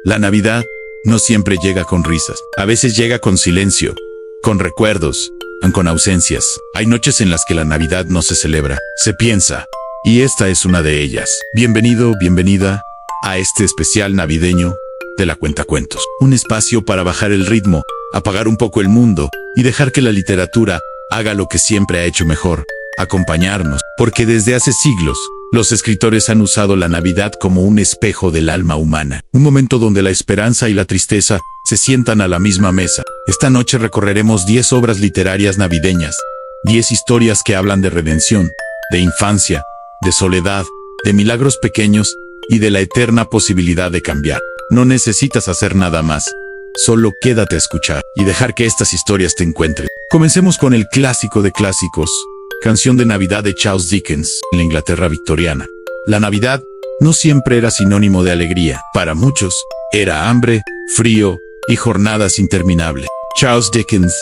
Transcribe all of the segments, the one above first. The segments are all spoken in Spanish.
La Navidad no siempre llega con risas. A veces llega con silencio, con recuerdos, con ausencias. Hay noches en las que la Navidad no se celebra, se piensa. Y esta es una de ellas. Bienvenido, bienvenida a este especial navideño de la Cuentacuentos. Un espacio para bajar el ritmo, apagar un poco el mundo y dejar que la literatura haga lo que siempre ha hecho mejor, acompañarnos. Porque desde hace siglos, los escritores han usado la Navidad como un espejo del alma humana. Un momento donde la esperanza y la tristeza se sientan a la misma mesa. Esta noche recorreremos 10 obras literarias navideñas, 10 historias que hablan de redención, de infancia, de soledad, de milagros pequeños y de la eterna posibilidad de cambiar. No necesitas hacer nada más. Solo quédate a escuchar y dejar que estas historias te encuentren. Comencemos con el clásico de clásicos, Canción de Navidad de Charles Dickens, en la Inglaterra victoriana. La Navidad no siempre era sinónimo de alegría. Para muchos, era hambre, frío y jornadas interminables. Charles Dickens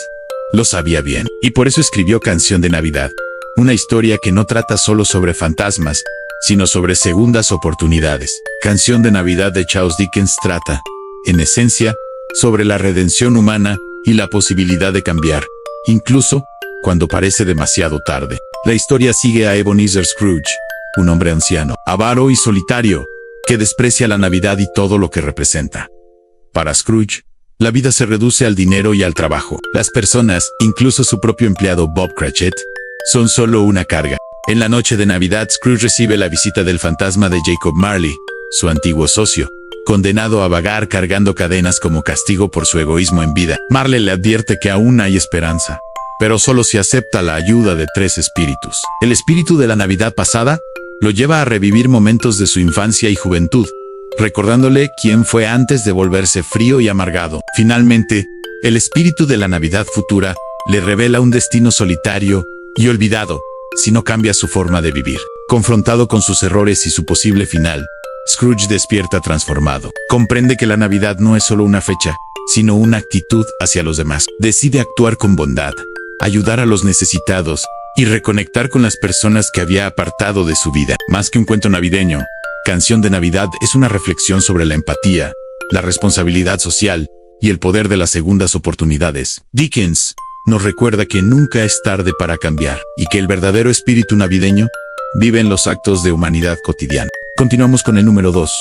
lo sabía bien, y por eso escribió Canción de Navidad, una historia que no trata solo sobre fantasmas, sino sobre segundas oportunidades. Canción de Navidad de Charles Dickens trata, en esencia, sobre la redención humana y la posibilidad de cambiar, incluso cuando parece demasiado tarde. La historia sigue a Ebenezer Scrooge, un hombre anciano, avaro y solitario, que desprecia la Navidad y todo lo que representa. Para Scrooge, la vida se reduce al dinero y al trabajo. Las personas, incluso su propio empleado Bob Cratchit, son solo una carga. En la noche de Navidad, Scrooge recibe la visita del fantasma de Jacob Marley, su antiguo socio, condenado a vagar cargando cadenas como castigo por su egoísmo en vida. Marley le advierte que aún hay esperanza, pero solo si acepta la ayuda de 3 espíritus. El espíritu de la Navidad pasada lo lleva a revivir momentos de su infancia y juventud, recordándole quién fue antes de volverse frío y amargado. Finalmente, el espíritu de la Navidad futura le revela un destino solitario y olvidado si no cambia su forma de vivir. Confrontado con sus errores y su posible final, Scrooge despierta transformado. Comprende que la Navidad no es solo una fecha, sino una actitud hacia los demás. Decide actuar con bondad, ayudar a los necesitados y reconectar con las personas que había apartado de su vida. Más que un cuento navideño, Canción de Navidad es una reflexión sobre la empatía, la responsabilidad social y el poder de las segundas oportunidades. Dickens nos recuerda que nunca es tarde para cambiar y que el verdadero espíritu navideño vive en los actos de humanidad cotidiana. Continuamos con el número 2,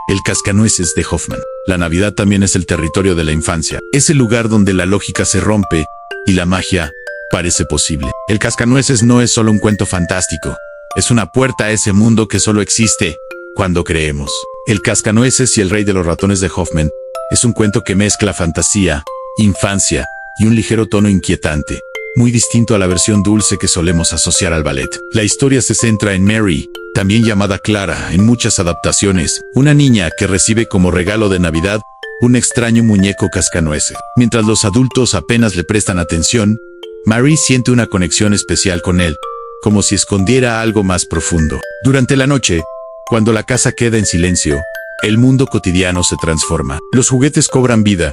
El Cascanueces de Hoffman. La Navidad también es el territorio de la infancia. Es el lugar donde la lógica se rompe y la magia parece posible. El Cascanueces no es solo un cuento fantástico, es una puerta a ese mundo que solo existe cuando creemos. El Cascanueces y el Rey de los Ratones de Hoffman es un cuento que mezcla fantasía, infancia y un ligero tono inquietante, muy distinto a la versión dulce que solemos asociar al ballet. La historia se centra en Mary, también llamada Clara en muchas adaptaciones, una niña que recibe como regalo de Navidad un extraño muñeco cascanueces. Mientras los adultos apenas le prestan atención, Mary siente una conexión especial con él, como si escondiera algo más profundo. Durante la noche, cuando la casa queda en silencio, el mundo cotidiano se transforma. Los juguetes cobran vida,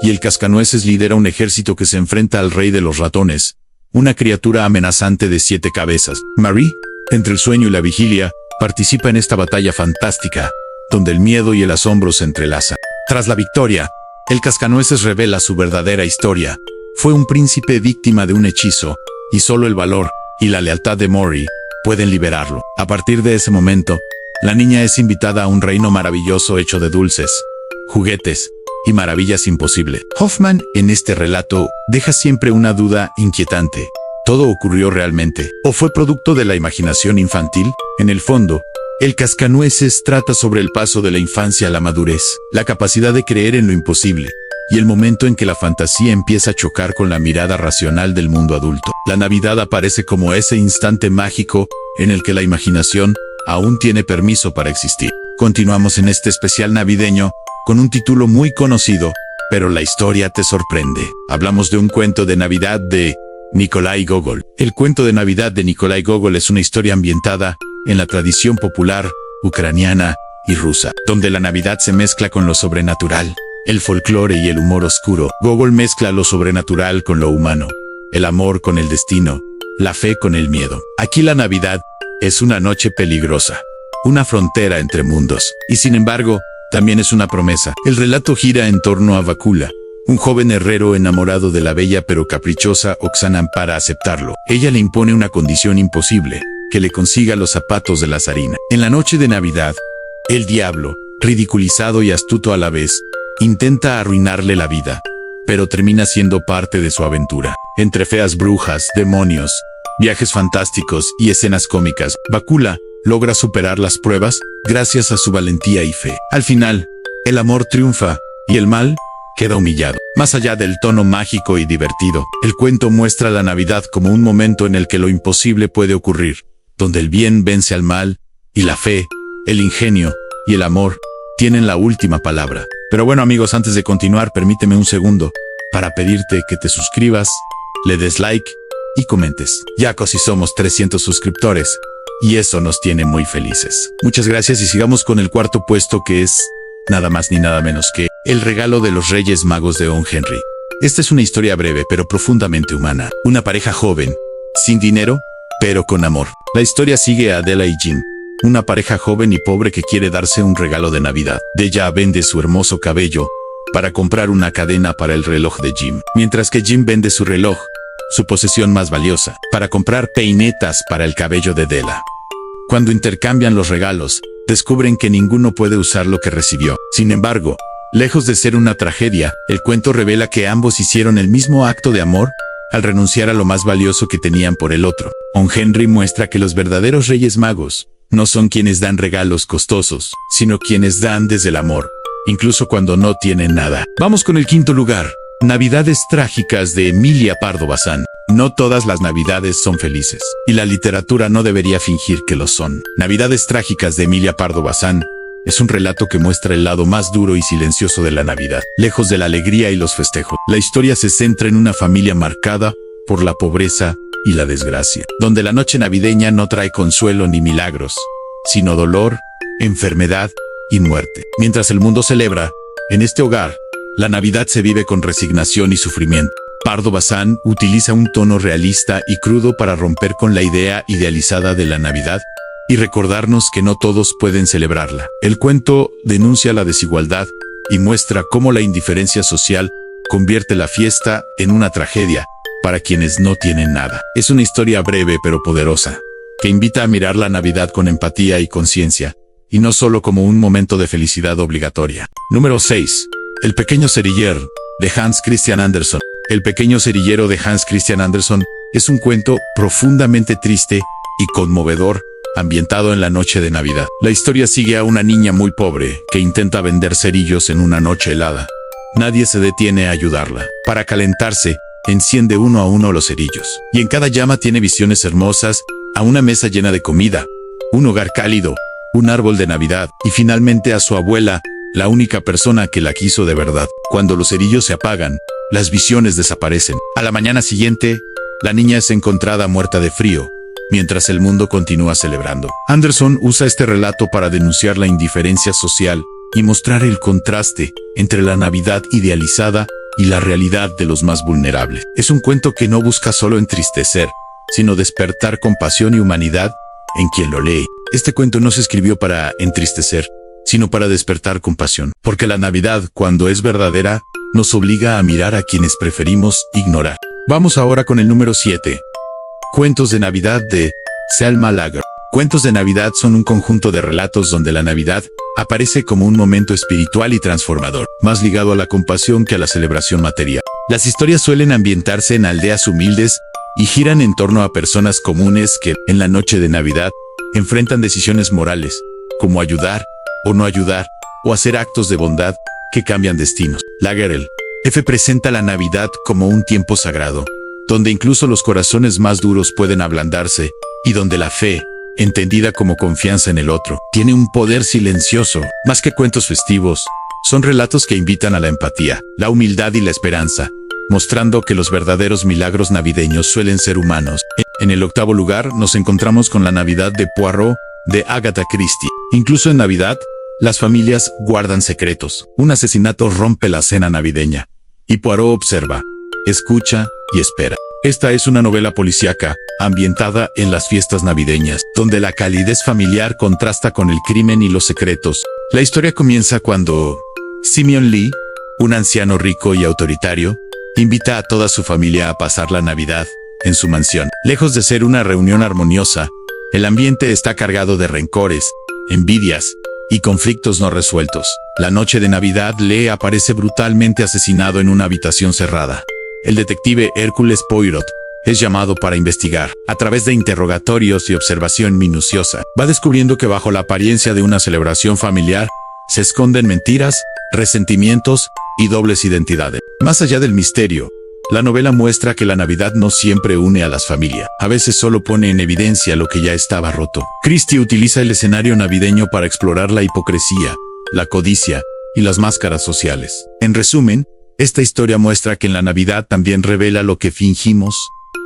y el Cascanueces lidera un ejército que se enfrenta al Rey de los Ratones, una criatura amenazante de 7 cabezas. Mary, entre el sueño y la vigilia, participa en esta batalla fantástica, donde el miedo y el asombro se entrelazan. Tras la victoria, el Cascanueces revela su verdadera historia. Fue un príncipe víctima de un hechizo, y solo el valor y la lealtad de Mary pueden liberarlo. A partir de ese momento, la niña es invitada a un reino maravilloso hecho de dulces, juguetes y maravillas imposibles. Hoffman, en este relato, deja siempre una duda inquietante. ¿Todo ocurrió realmente? ¿O fue producto de la imaginación infantil? En el fondo, El Cascanueces trata sobre el paso de la infancia a la madurez, la capacidad de creer en lo imposible, y el momento en que la fantasía empieza a chocar con la mirada racional del mundo adulto. La Navidad aparece como ese instante mágico en el que la imaginación aún tiene permiso para existir. Continuamos en este especial navideño con un título muy conocido, pero la historia te sorprende. Hablamos de un cuento de Navidad de Nikolai Gogol. El cuento de Navidad de Nikolai Gogol es una historia ambientada en la tradición popular ucraniana y rusa, donde la Navidad se mezcla con lo sobrenatural, el folclore y el humor oscuro. Gogol mezcla lo sobrenatural con lo humano, el amor con el destino, la fe con el miedo. Aquí la Navidad es una noche peligrosa, una frontera entre mundos. Y sin embargo, también es una promesa. El relato gira en torno a Vakula, un joven herrero enamorado de la bella pero caprichosa Oxana para aceptarlo. Ella le impone una condición imposible, que le consiga los zapatos de la zarina. En la noche de Navidad, el diablo, ridiculizado y astuto a la vez, intenta arruinarle la vida, pero termina siendo parte de su aventura. Entre feas brujas, demonios, viajes fantásticos y escenas cómicas, Vakula logra superar las pruebas gracias a su valentía y fe. Al final, el amor triunfa y el mal queda humillado. Más allá del tono mágico y divertido, el cuento muestra la Navidad como un momento en el que lo imposible puede ocurrir, donde el bien vence al mal y la fe, el ingenio y el amor tienen la última palabra. Pero bueno amigos, antes de continuar, permíteme un segundo para pedirte que te suscribas, le des like y comentes. Ya casi somos 300 suscriptores y eso nos tiene muy felices. Muchas gracias y sigamos con el cuarto puesto, que es nada más ni nada menos que El regalo de los Reyes Magos de O. Henry. Esta es una historia breve pero profundamente humana. Una pareja joven, sin dinero, pero con amor. La historia sigue a Adela y Jim, una pareja joven y pobre que quiere darse un regalo de Navidad. Ella vende su hermoso cabello para comprar una cadena para el reloj de Jim, mientras que Jim vende su reloj, su posesión más valiosa, para comprar peinetas para el cabello de Adela. Cuando intercambian los regalos, descubren que ninguno puede usar lo que recibió. Sin embargo, lejos de ser una tragedia, el cuento revela que ambos hicieron el mismo acto de amor al renunciar a lo más valioso que tenían por el otro. O. Henry muestra que los verdaderos Reyes Magos no son quienes dan regalos costosos, sino quienes dan desde el amor, incluso cuando no tienen nada. Vamos con el quinto lugar. Navidades trágicas de Emilia Pardo Bazán. No todas las Navidades son felices, y la literatura no debería fingir que lo son. Navidades trágicas de Emilia Pardo Bazán es un relato que muestra el lado más duro y silencioso de la Navidad. Lejos de la alegría y los festejos, la historia se centra en una familia marcada por la pobreza y la desgracia, donde la noche navideña no trae consuelo ni milagros, sino dolor, enfermedad y muerte. Mientras el mundo celebra, en este hogar, la Navidad se vive con resignación y sufrimiento. Pardo Bazán utiliza un tono realista y crudo para romper con la idea idealizada de la Navidad y recordarnos que no todos pueden celebrarla. El cuento denuncia la desigualdad y muestra cómo la indiferencia social convierte la fiesta en una tragedia para quienes no tienen nada. Es una historia breve pero poderosa, que invita a mirar la Navidad con empatía y conciencia, y no solo como un momento de felicidad obligatoria. Número 6. El pequeño ceriller, de Hans Christian Andersen. El pequeño cerillero de Hans Christian Andersen es un cuento profundamente triste y conmovedor, ambientado en la noche de Navidad. La historia sigue a una niña muy pobre que intenta vender cerillos en una noche helada. Nadie se detiene a ayudarla. Para calentarse, enciende uno a uno los cerillos, y en cada llama tiene visiones hermosas, a una mesa llena de comida, un hogar cálido, un árbol de Navidad, y finalmente a su abuela, la única persona que la quiso de verdad. Cuando los cerillos se apagan, las visiones desaparecen. A la mañana siguiente, la niña es encontrada muerta de frío, mientras el mundo continúa celebrando. Andersen usa este relato para denunciar la indiferencia social y mostrar el contraste entre la Navidad idealizada y la realidad de los más vulnerables. Es un cuento que no busca solo entristecer, sino despertar compasión y humanidad en quien lo lee. Este cuento no se escribió para entristecer, sino para despertar compasión, porque la Navidad, cuando es verdadera, nos obliga a mirar a quienes preferimos ignorar. Vamos ahora con el número 7. Cuentos de Navidad de Selma Lagerlöf. Cuentos de Navidad son un conjunto de relatos donde la Navidad aparece como un momento espiritual y transformador, más ligado a la compasión que a la celebración material. Las historias suelen ambientarse en aldeas humildes y giran en torno a personas comunes que, en la noche de Navidad, enfrentan decisiones morales, como ayudar o no ayudar, o hacer actos de bondad que cambian destinos. Lagerlöf presenta la Navidad como un tiempo sagrado, donde incluso los corazones más duros pueden ablandarse, y donde la fe, entendida como confianza en el otro, tiene un poder silencioso. Más que cuentos festivos, son relatos que invitan a la empatía, la humildad y la esperanza, mostrando que los verdaderos milagros navideños suelen ser humanos. En el octavo lugar nos encontramos con La Navidad de Poirot, de Agatha Christie. Incluso en Navidad, las familias guardan secretos. Un asesinato rompe la cena navideña, y Poirot observa, escucha y espera. Esta es una novela policíaca, ambientada en las fiestas navideñas, donde la calidez familiar contrasta con el crimen y los secretos, La historia comienza cuando Simeon Lee, un anciano rico y autoritario, invita a toda su familia a pasar la Navidad en su mansión. Lejos de ser una reunión armoniosa, el ambiente está cargado de rencores, envidias y conflictos no resueltos. La noche de Navidad, Lee aparece brutalmente asesinado en una habitación cerrada. El detective Hércules Poirot es llamado para investigar. A través de interrogatorios y observación minuciosa, va descubriendo que bajo la apariencia de una celebración familiar, se esconden mentiras, resentimientos y dobles identidades. Más allá del misterio, la novela muestra que la Navidad no siempre une a las familias. A veces solo pone en evidencia lo que ya estaba roto. Christie utiliza el escenario navideño para explorar la hipocresía, la codicia y las máscaras sociales. En resumen, esta historia muestra que en la Navidad también revela lo que fingimos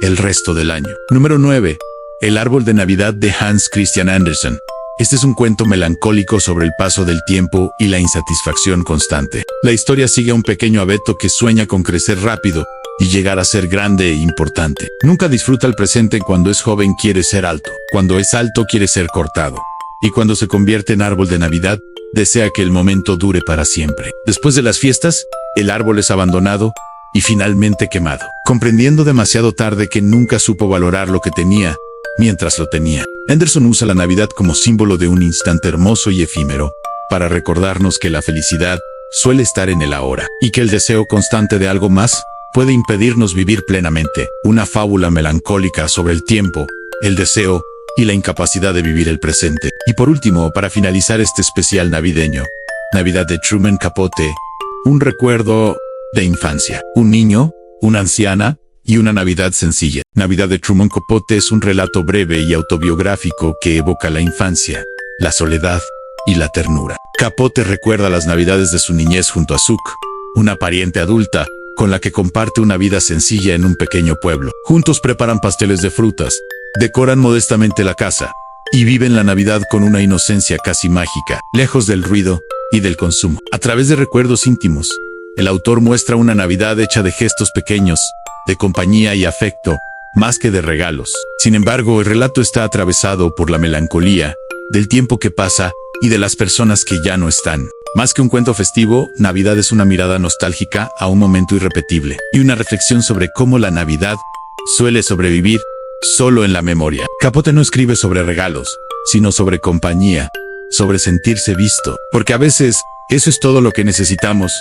el resto del año. Número 9. El árbol de Navidad de Hans Christian Andersen. Este es un cuento melancólico sobre el paso del tiempo y la insatisfacción constante. La historia sigue a un pequeño abeto que sueña con crecer rápido y llegar a ser grande e importante. Nunca disfruta el presente. Cuando es joven quiere ser alto, cuando es alto quiere ser cortado, y cuando se convierte en árbol de Navidad, desea que el momento dure para siempre. Después de las fiestas, el árbol es abandonado y finalmente quemado, comprendiendo demasiado tarde que nunca supo valorar lo que tenía mientras lo tenía. Andersen usa la Navidad como símbolo de un instante hermoso y efímero, para recordarnos que la felicidad suele estar en el ahora, y que el deseo constante de algo más puede impedirnos vivir plenamente. Una fábula melancólica sobre el tiempo, el deseo y la incapacidad de vivir el presente. Y por último, para finalizar este especial navideño, Navidad de Truman Capote, un recuerdo de infancia. Un niño, una anciana y una Navidad sencilla. Navidad de Truman Capote es un relato breve y autobiográfico que evoca la infancia, la soledad y la ternura. Capote recuerda las Navidades de su niñez junto a Suk, una pariente adulta con la que comparte una vida sencilla en un pequeño pueblo. Juntos preparan pasteles de frutas, decoran modestamente la casa y viven la Navidad con una inocencia casi mágica, lejos del ruido y del consumo. A través de recuerdos íntimos, el autor muestra una Navidad hecha de gestos pequeños, de compañía y afecto, más que de regalos. Sin embargo, el relato está atravesado por la melancolía del tiempo que pasa y de las personas que ya no están. Más que un cuento festivo, Navidad es una mirada nostálgica a un momento irrepetible y una reflexión sobre cómo la Navidad suele sobrevivir solo en la memoria. Capote no escribe sobre regalos, sino sobre compañía, sobre sentirse visto, porque a veces eso es todo lo que necesitamos.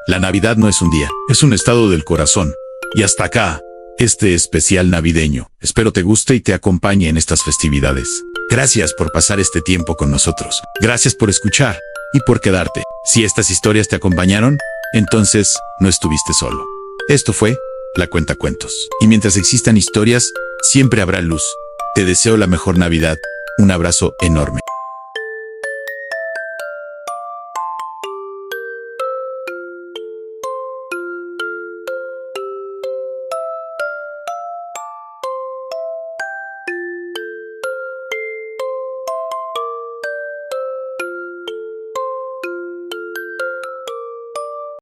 La Navidad no es un día, es un estado del corazón. Y hasta acá, este especial navideño. Espero te guste y te acompañe en estas festividades. Gracias por pasar este tiempo con nosotros. Gracias por escuchar y por quedarte. Si estas historias te acompañaron, entonces no estuviste solo. Esto fue La Cuentacuentos. Y mientras existan historias, siempre habrá luz. Te deseo la mejor Navidad. Un abrazo enorme.